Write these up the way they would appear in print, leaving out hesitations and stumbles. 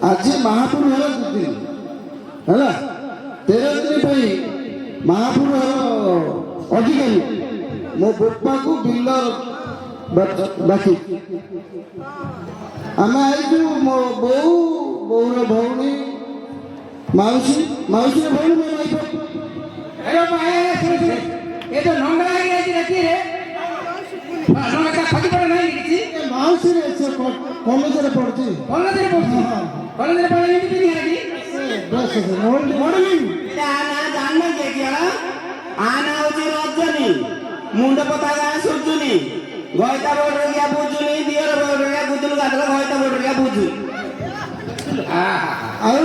आज महापुर है 2 दिन है 13 दिन महापुर अधिकारी मो बोपा को बिल्डर बाकी आम आई मो बोर भौणी माउसी भौणी ये तो नंगा आ गया जी रखी रे नंगा फटी पड़ नहीं किसी माउसी रे से कॉलेज रे पढ़ती कॉलेज रे पढ़ नहीं थी नहीं बस मॉडलिंग ना जानना क्या आना होची रजनी मुंड पता गाय सुजुनी गयता बोर्ड रे गया बुझुनी दियर बोर्ड रे गया गुदुल गादला गयता बोर्ड रे गया बुझु आउ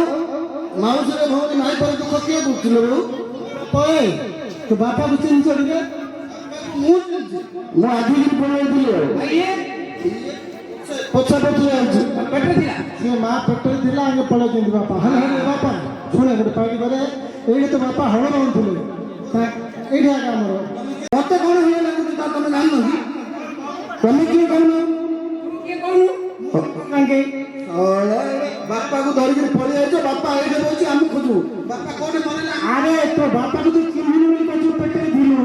माउसी रे भौणी नाही पर दुख किए बुझलो रे ओए तो बापा को चिन्ह चढ़िए ମୁଁ ଆଜି ବି ପଳେଇଥିଲି ପଛା ପଛରେ ଆଜି पेट्रोल दिला ସେ ମା ପେଟରେ ଥିଲା ଆଗେ ପଳେଇଛନ୍ତି ବାପା ହେଲା ବାପା ଶୁଣେ ଗୋଟେ ପାଇକି କରେ ଏଇଠି ତ ବାପା ହଳ ରହୁଥିଲେ ଏଇଠି ଆଗ ଆମର ମତେ କଣ ହୁଏ ଲାଗୁଛି ତା ତମେ ଜାଣିନ କି ତମେ କିଏ କହୁନ କାହିଁକି ବାପାକୁ ଧରିକି ପଳେଇ ଯାଇଛ ବାପା ଏଇଠି ରହୁଛି ଆମେ ଖୋଜୁ ବାପା କୋଉଠି ମରିଲା ଆରେ ତୋ ବାପାକୁ ତୁ ଚିହ୍ନିନୁ ବୋଲି କହୁଛୁ ପେଟରେ ଥିଲୁ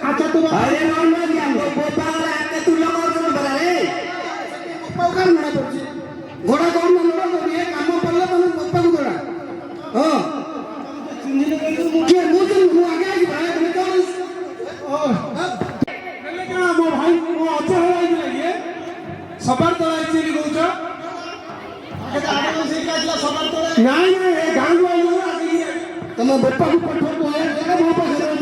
अच्छा तो अरे नॉन ना क्या पोपा वाला आके तू लोग और कौन बना रे पोपा का मुड़ा पड़ची घोड़ा कौन ना मुड़ा तो ये काम पड़ला तने पोपा को घोड़ा हां के मुझे वो आगे आगे भाई तने कौन ओ पहले क्या मो भाई वो अच्छा हो आई लगे सबर तो आई चली कहूछ आगे से काटला सबर तो नहीं नहीं गांव वाला आगे तने पोपा को पठो तो ये मो पास रहो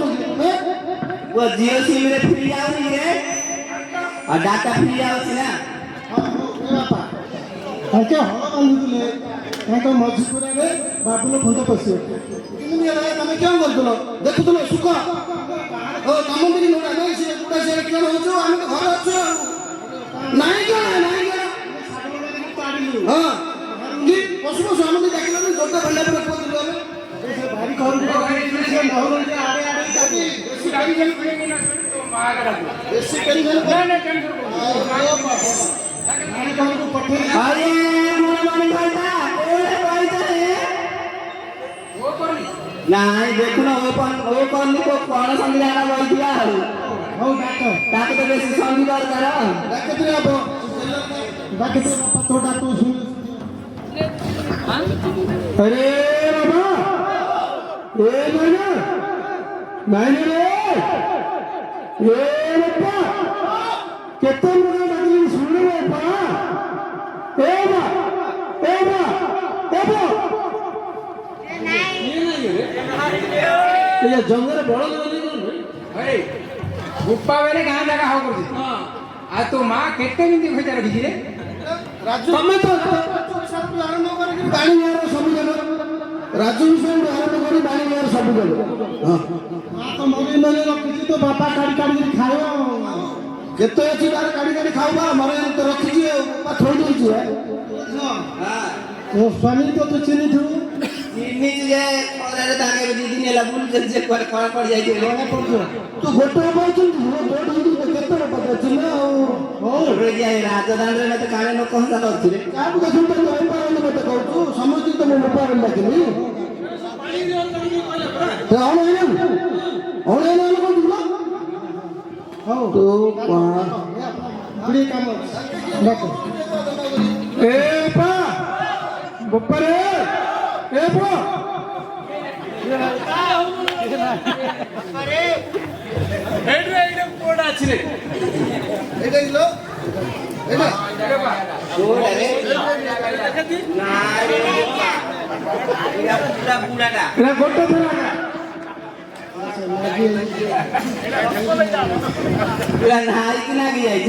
वो जियो सिम रे फ्री आउनी रे और डाटा फ्री आउची ना बापा ताके हल बांधुले ताके मजपुरा रे बाबुलो खुंट पसियो किनि रे तमे क्या करदलो देखुतलो सुख ओ काम भी नोडा नहीं से कुडा से क्या होचो हम तो घर अछो नहीं क्या हां कि पशु पशु हम देखिलो नि जोटा भंडा पर को दिलो रे भारी करू से नहरो के आड़े आड़े ताकी गाड़ी चल पड़ेगी ना तो मार डालो बेसी टेंशन ना टेंशन माने काम को पठे अरे मोर माने कहता ओरे कहता रे वो करनी नहीं देखो ना वो कौन को कौन संग जाना बोल दिया हो डॉक्टर ताके तो बेसी संग दरकार डॉक्टर रे अब डॉक्टर बापा तो डॉक्टर सुन अरे बाबा ए मैंने नहीं रे ए बाबा केते मुझे डाकली सुन रे बाबा ए बा ये जंगल बड़ अरे गुप्पा वेरे गां जगह हो करती हां आ तो मां केते मिंदी खोजा रखी रे राजू तमे तो सब आरंभ करके बाणी यार सब जगह राजू से आरंभ करी बाणी यार सब जगह हां मां तो मरी मरे रखी तो बापा काडी काडी खायो केते अछि बार काडी काडी खाओबा मरे तो रखी जी बापा थोड़ी देछि हां ओ स्वामी तो चिनी थू चिन्नी जे और दागे दी दिन ला बुल जल से कर पड़ जाई के लोने पड़ो तू गोटे पाउछ तू गोटे दिन केते पता चिना ओ रे जे राजधान रे तो काने न कहता करथि रे का को सुन तो पारन मत कहू समझ तो मो पारन लागिनी तो ओने ना को दुला हो तो बड़ी काम देखो ए पा बप्परे ए पा अरे हेड रे एकदम कोड अछि रे एटा लो एटा कोड रे ना रे या पूरा पूराटा एटा गोटे थरा पूरा नहाई कि ना गई जाई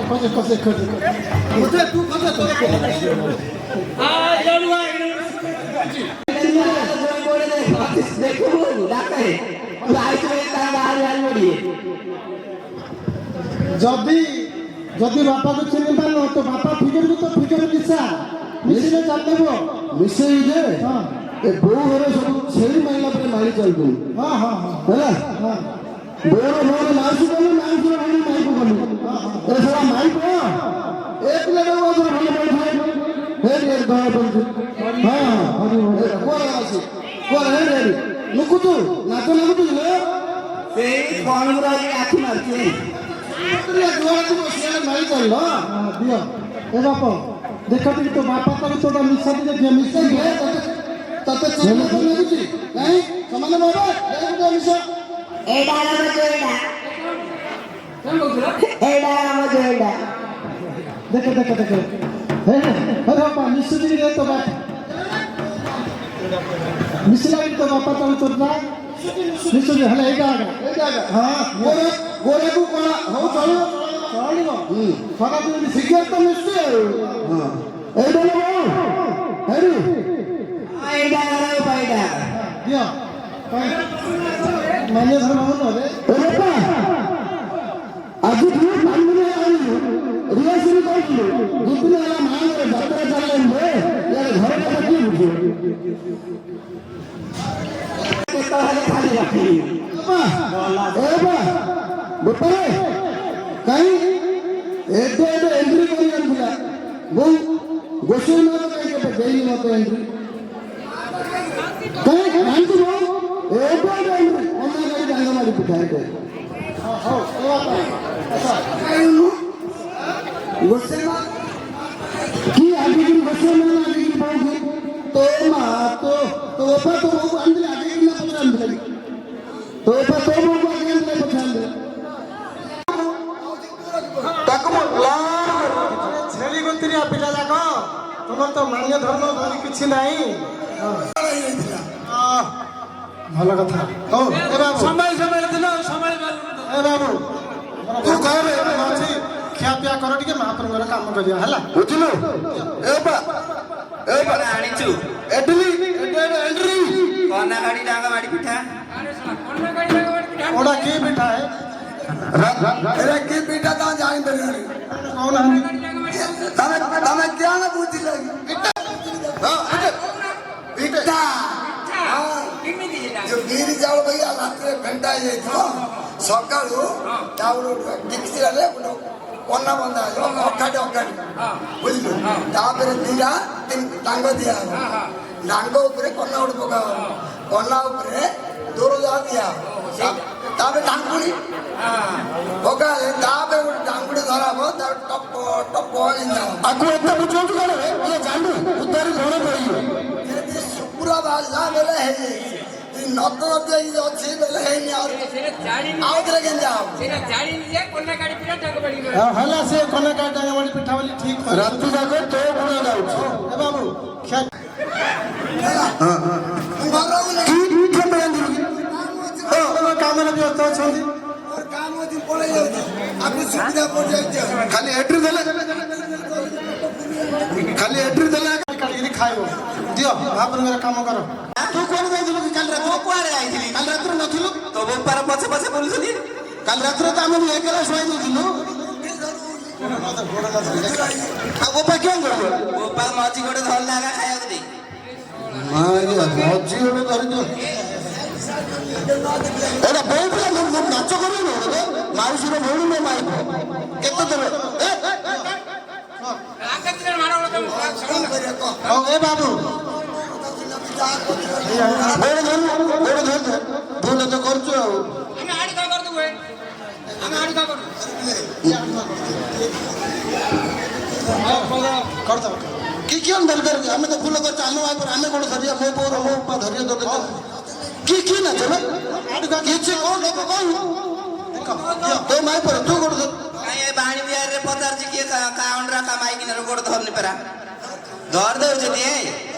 खोजे तू खोजे तो आ जलवा देखो डाका है लाइट में तार बाहर बाहर मोड़ी जदी जदी बापा को चिन्ह पालो तो बापा फिगर को तो फिगर किसा मिसिले चल देबो मिसई जे हां ए बो घरे सब छेली माइला पर मारी चल दू हां हां हां हैला हां बोरो बोरो मासु बोलो मासु बोलो माई को बोलो हां ଗାଡ଼ି ନୁକୁଛୁ ନାଚ ନାଗୁଛୁ ସେଇ କଣ ଗୁରା ଆଖି ମାରୁଛି ମାରି ଚାଲ ଦିଅ ଏ ବାପ ଦେଖ ଟିକେ ତୋ ବାପା ତାକୁ ତୋଟା ମିଶା ଟିକେ ମିଶେଇ ତତେ ଲାଗୁଛି କାହିଁ ସେମାନେ ବାବା ମିଶ ଏଇଟା ଆମ ଜୋଇଟା ଏଇଟା ଆମ ଜୋଇଟା ଦେଖ ଦେଖ ଦେଖ ବାପା ମିଶୁଛି ରେ ତୋ ବାପା ମିଶିଲା ତୋ ବାପା ତାକୁ ତୋଟା ମିଶୁଛି ହେଲେ ଏଇଟା ହଁ ଗୋରାକୁ କଳା ହଉ ଚଳିବ ଚଳିବ ଖରାପ ଯଦି ଶିଖିବାର ତ ମିଶୁଛି ଆଉ ଏଇଟା ହେଇରୁ ଏଇଟା ଏଇଟା ଦିଅ ମାନ୍ୟ ଧର୍ମ ରେ ଆଜି ରିହାର୍ସଲ କରିଥିଲୁ ଦୁଦିନ ହେଲା ମାଙ୍କର ଯାତ୍ରା ଚାଲିଲେ ଘର କଥା କିଏ ବୁଝିବ ଖାଲି ରଖିଲି ବେପାରେ କାହିଁ ଏବେ ଏଣ୍ଟ୍ରି କରିବାର ବୋଉ ଗୋସେଇ ମତ କାହିଁ କେବେ ଦେଇନି ମତେ ଏଣ୍ଟ୍ରି କାହିଁ ଜାଣିଛୁ ବୋଉ ଏବେ ଏଣ୍ଟ୍ରି ଅନ୍ୟ ଗାଡ଼ି ଡାଙ୍ଗ ମାରି ପିଠା ଏବେ କି ଆଗିକିରି ଗୋସେଇ ମାନେ ଆଗିକିରି ବୋଉ ତୋ ମା ତୋ ବାପା ତୋ ବୋଉ ଆଣିଥିଲେ ଆଗିକିରି ନା ପଛରେ ଆଣିଥିଲେ ତୋ ବାପା ତୋ ବୋଉକୁ ଆଗିକି ଆଣିଥିଲେ ପଛରେ ଆଣିଥିଲେ ଛେଳି ଗୋତିରିଆ ପିଲା ଯାକ ତମର ତ ମାନ୍ୟ ଧର୍ମ ଧରି କିଛି ନାହିଁ ଭଲ କଥା ହଉ ଏ ବାବୁ ସମ୍ଭାଳି ଦିନ ସମ୍ଭାଳି ଏ ବାବୁ ଘରେ ଅଛି ଖିଆ ପିଆ କର ଟିକେ ମହାପ୍ରଭୁଙ୍କର କାମ କରିବା ହେଲା ବୁଝିଲୁ ଆଣିଛୁ ଏଡଲି କନା ଗାଡି ଡାଙ୍ଗ ମାଡି ପିଠା ଓଡ଼ା କି ପିଠା ଏରା କି ପିଠା ତ ଜାଣିପାରିବନି ତମେ କଣ ବୁଝିଲ ପିଠା ଯୋଉ ବିରି ଚାଉଳ ଭାଇ ରାତିରେ ଫେଣ୍ଟା ହେଇଯାଇଥିବ ସକାଳୁ ଚାଉଳ ଡିକ୍ସିରେ କନା ବନ୍ଧା ହେଇଯିବ ଅଖାଟି ବୁଝିଲୁ ତାପରେ ଦିଟା ଡାଙ୍ଗ ଦିଆହବ ଡାଙ୍ଗ ଉପରେ କନା ଗୋଟେ ପକା ହବ କନା ଉପରେ ଦୂର ଯାହା ଦିଆହବ ତାପରେ ଢାଙ୍କୁଣି ପକା ତାପରେ ଗୋଟେ ଢାଙ୍କୁଣି ଧରାହବ ତାପରେ ଟପ ଟପ ଆକୁ ଏତେ ବୁଝଉଛୁ କଣ ଜାଣୁ ଉଦ୍ଧାର ଘର ପଡ଼ିବ ଯଦି ଶୁକ୍ର ବାହାରିଲା ବେଲେ ହେଇଯାଇଛି ନତ ଅଛି ବେଲେ ହେଇନି ଆଉଥରେ କେମିତି ହବ ହେଲା ସେ କନା କାଟି ଡାଙ୍ଗ ମାଡ଼ି ପିଠା ବୋଲି ଠିକ ରାତି ଯାକ ତୋ ଗୁଣ ଯାଉଛି ଏ ବାବୁ କାମରେ ବ୍ୟସ୍ତ ଅଛନ୍ତି ଖାଲି ଏଣ୍ଟ୍ରି ଦେଲେ କାଟିକିରି ଖାଇବ ଦିଅ ମହାପ୍ରଭୁଙ୍କର କାମ କର ତୁ କଣ ଯାଇଥିଲୁ କି କାଲି ରାତିରେ କୁଆଡେ ଯାଇଥିଲି କାଲି ରାତିରେ ନଥିଲୁ ତୋ ବୋପାର ପଛେ ପଛେ ବୁଲୁଥିଲି କାଲି ରାତିରେ ତ ଆମେ ଏକଲା ଶୁଆଇ ଦେଇଥିଲୁ ଆଉ ବୋପା କେଉଁ କରିବ ବୋପା ମଝି ଗୋଟେ ଧରିଲା ଆଗା ଖାଇବାକୁ ଦେଇ ମଝି ଗୋଟେ ଧରିଦିଅ ଏଇଟା ବୋଉ ପିଲା ନାଚ କରିବ ମାଉସୀର ଭଉଣୀ ମୋ ମାଇ କେତେ ଦେବେ ହଉ ଏ ବାବୁ ଭୁଲ ତ କରୁଛୁ ଆଉ କି କିଏ ଦରକାର ଆମେ ତ ଭୁଲ କରୁଛୁ ଆମ ଆମେ କଣ ଧରିବା ମୋ ବୋଉର ମୋ ବାପା ଧରିବା ଦରକାର କି ନାଚ କିଛି କଣ ତୋ ମାଇ ପରେ ତୁ କୋଟ ବାଣୀ ବିହାରରେ ପଚାରୁଛି କିଏ କାଉଣ୍ଡରା କାମାଇକିନା ଗୋଟ ଧରନି ପରା ଧରି ଦଉଛନ୍ତି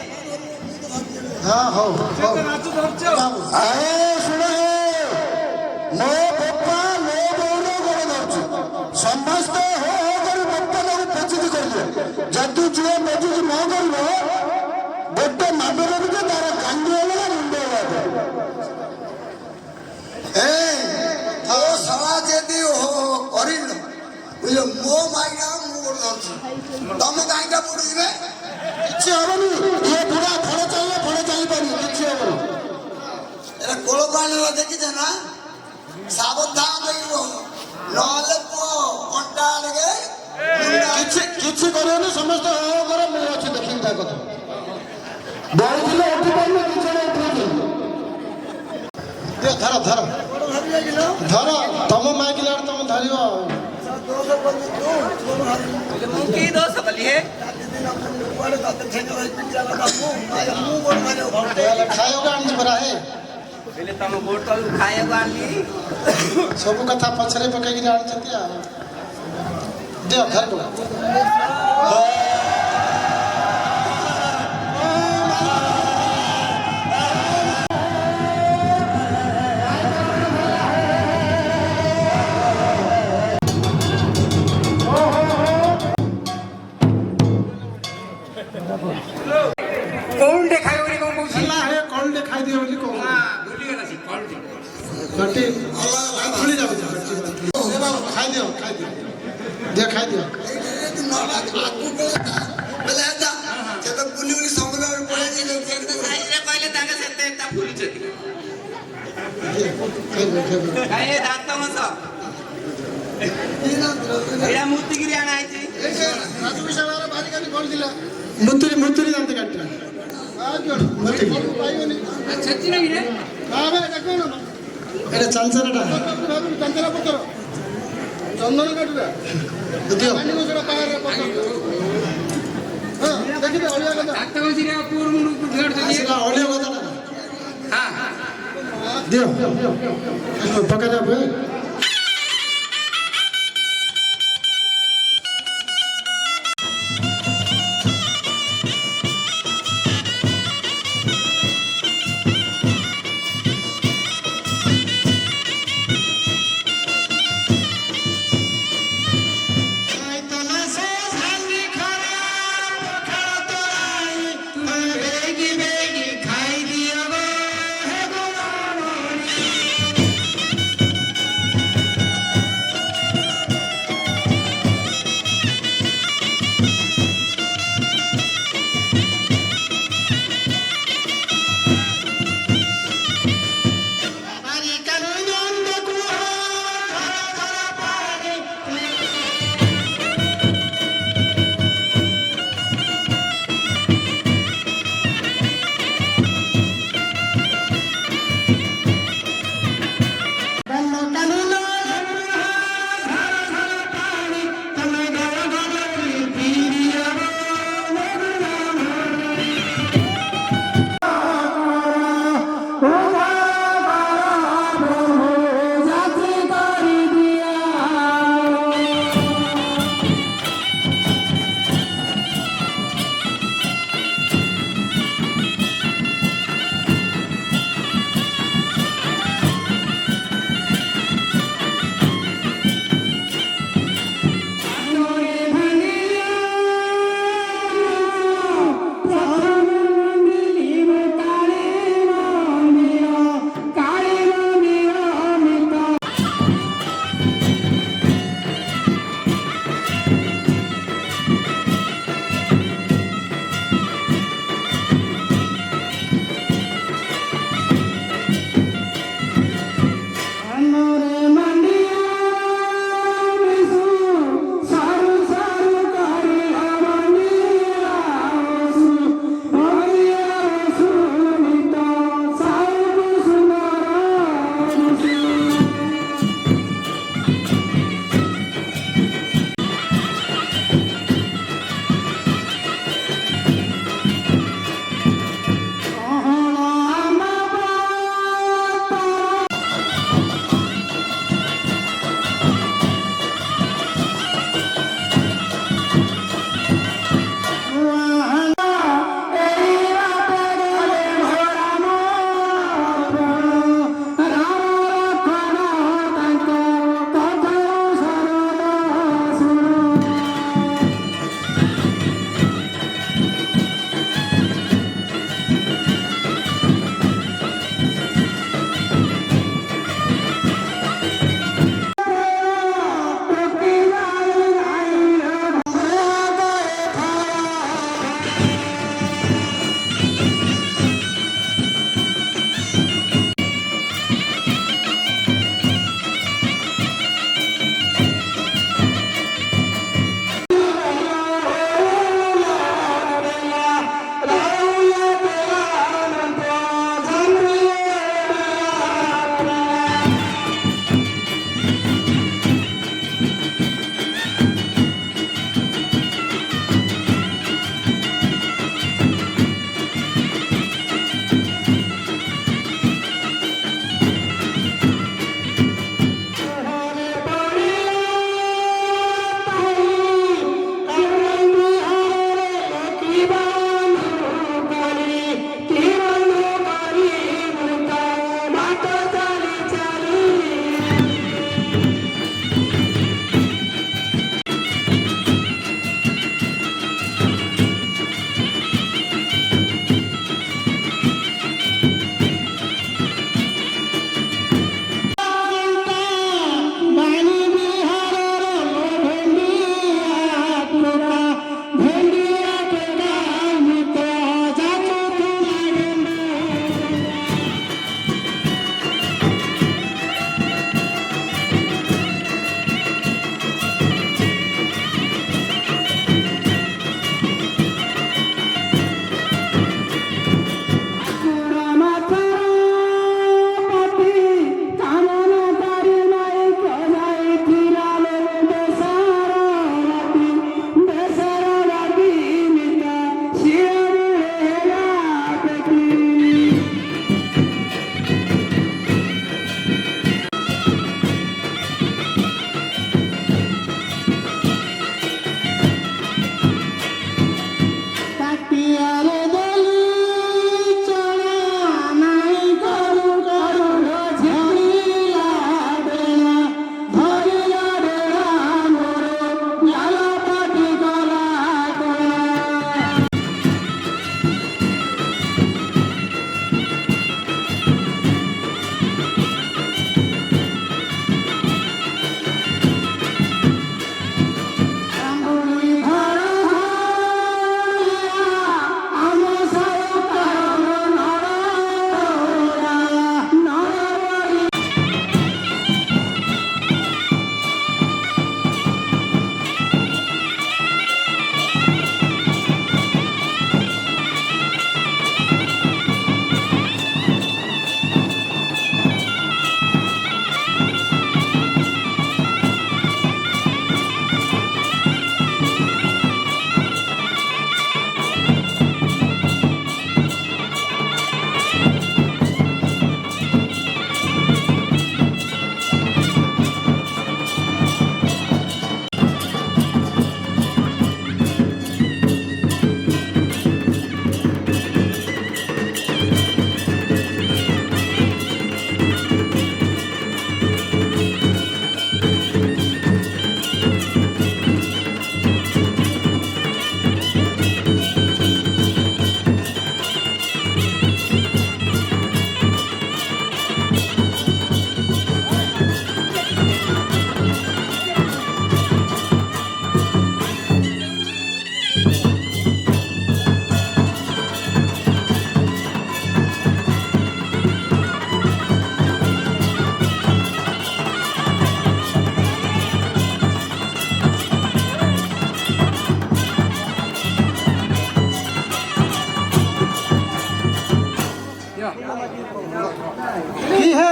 ହଁ ହଉ ଶୁଣ ମୋ ବାପା ମୋ ବୋଉର ଗୋଡ଼ ଧରୁଛୁ ସମସ୍ତେ ହୋ କରି ବାପା ତାକୁ ପଚିତି କରିବେ ଯଦି ଯିଏ ମଜୁଛି ନ କରିବ ଗୋଟେ ମାଡରେ ବି ତାର କାନ୍ଦି ହେଲା ମୁଣ୍ଡ ତୋ ସଭା ଯଦି କରିଲ ବୁଝିଲ ମୋ ମାଇନା ମୁଁ ଗୋଟେ ଧରୁଛି ତମେ କାହିଁକା ବୁଡିଯିବେ କିଛି ହବନି ଇଏ ବୁଢା ଫଳ ଚାଲିପାରିବ କିଛି ହବନି ଏଟା କୋଳ ପାଣିର ଦେଖିଛ ନା ସାବଧାନ ଦେଖିବ ନହେଲେ ପୁଅ ଅଣ୍ଟା ଆଣିକେ କିଛି କରିବନି ସମସ୍ତେ ହଁ କର ମୁଁ ଅଛି ଦେଖିବି ତା କଥା ବଳିଥିଲେ ଉଠି ପାରିଲେ କିଛି ଉଠିଥିଲି ଧର ଧର ବଡ଼ ଭାବି ଯାଇଥିଲ ଧର ତମ ମାଗିଲା ବେଳେ ତମେ ଧରିବ ଦୋଷ କଲି ତୁ ତୋର ଭାବି ମୁଁ କି ଦୋଷ କଲି ହେ ଦିନ କୁଆଡ଼େ ତତେ ଛେକ ହୋଇ ପିଟିଲା କଥା ମୁଁ ବଡ଼ ଭାଇ ହେଲେ ଖାଇବାକୁ ଆଣିଛି ପରା ହେ ହେଲେ ତମ ବୋଟଲ ଖାଇବାକୁ ଆଣିଲି ସବୁ କଥା ପଛରେ ପକେଇକିରି ଆଣିଛନ୍ତି ଆଉ ଦିଅ ଧରିବ କୋଉଟେ ଖାଇବ ବୋଲି କଣ କହୁଛି ହେଲା ହେ କଲଟେ ଖାଇଦିଅ ବୋଲି କହୁ ଭୁଲିଗଲା ସେ କଳଟି ଘଟି ଫଳି ଯାଉଛି ଖାଇଦିଅ ଖାଇଦିଅ ଦିଅ ଖାଇଦିଅ ଯେତେ ବୁଲି ବୁଲି ସମୁଦ୍ରରେ ପଳେଇ ସାଇଜରେ କହିଲେ ତାଙ୍କେ ସେତେ ତା ଫୁଲିଛନ୍ତି ଖାଇଦିଅ ଖାଇଦିଅ କାହିଁ ଏ ଦାନ୍ତ ମସ ଏଇଟା ମୁତିକିରି ଆଣା ହେଇଛି ରାଜୁ ବିଷୟରେ ଭାରି କାଲି ପଡ଼ିଥିଲା ମୁତୁରି ମୁତୁରି ଦାନ୍ତ କାଟିଲା ପାଇବନି ଛେଚି ନାଇଁ ରେ এটা চাঞ্চারাটা ଚାଞ୍ଚରା ପତ୍ର ଚନ୍ଦନ କାଠୁରା ଦିଅ ସେଟା ପାହାড়ରେ ପତ୍ର ହଁ ଦେଖିବେ ଅଳିଆ କଥା ଦାନ୍ତ ଘଷିରେ ପୁଅର ମୁଣ୍ଡକୁ ଭିଡୁଛନ୍ତି ସେଟା ଅଳିଆ କଥାଟା ହଁ ହଁ ଦିଅ ପକାଇ ଦେବ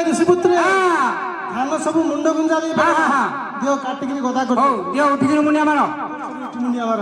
ଋଷିପୁତ୍ରେ ହଁ ଧାନ ସବୁ ମୁଣ୍ଡ ଗୁଞ୍ଜା ଦେଇ ହଁ ହଁ ହଁ ଦିଅ କାଟିକିରି ଗଦା କରି ହଉ ଦିଅ ଉଠିକିରି ମୁଣ୍ଡିଆ ମାର ମୁଣ୍ଡିଆ ମାର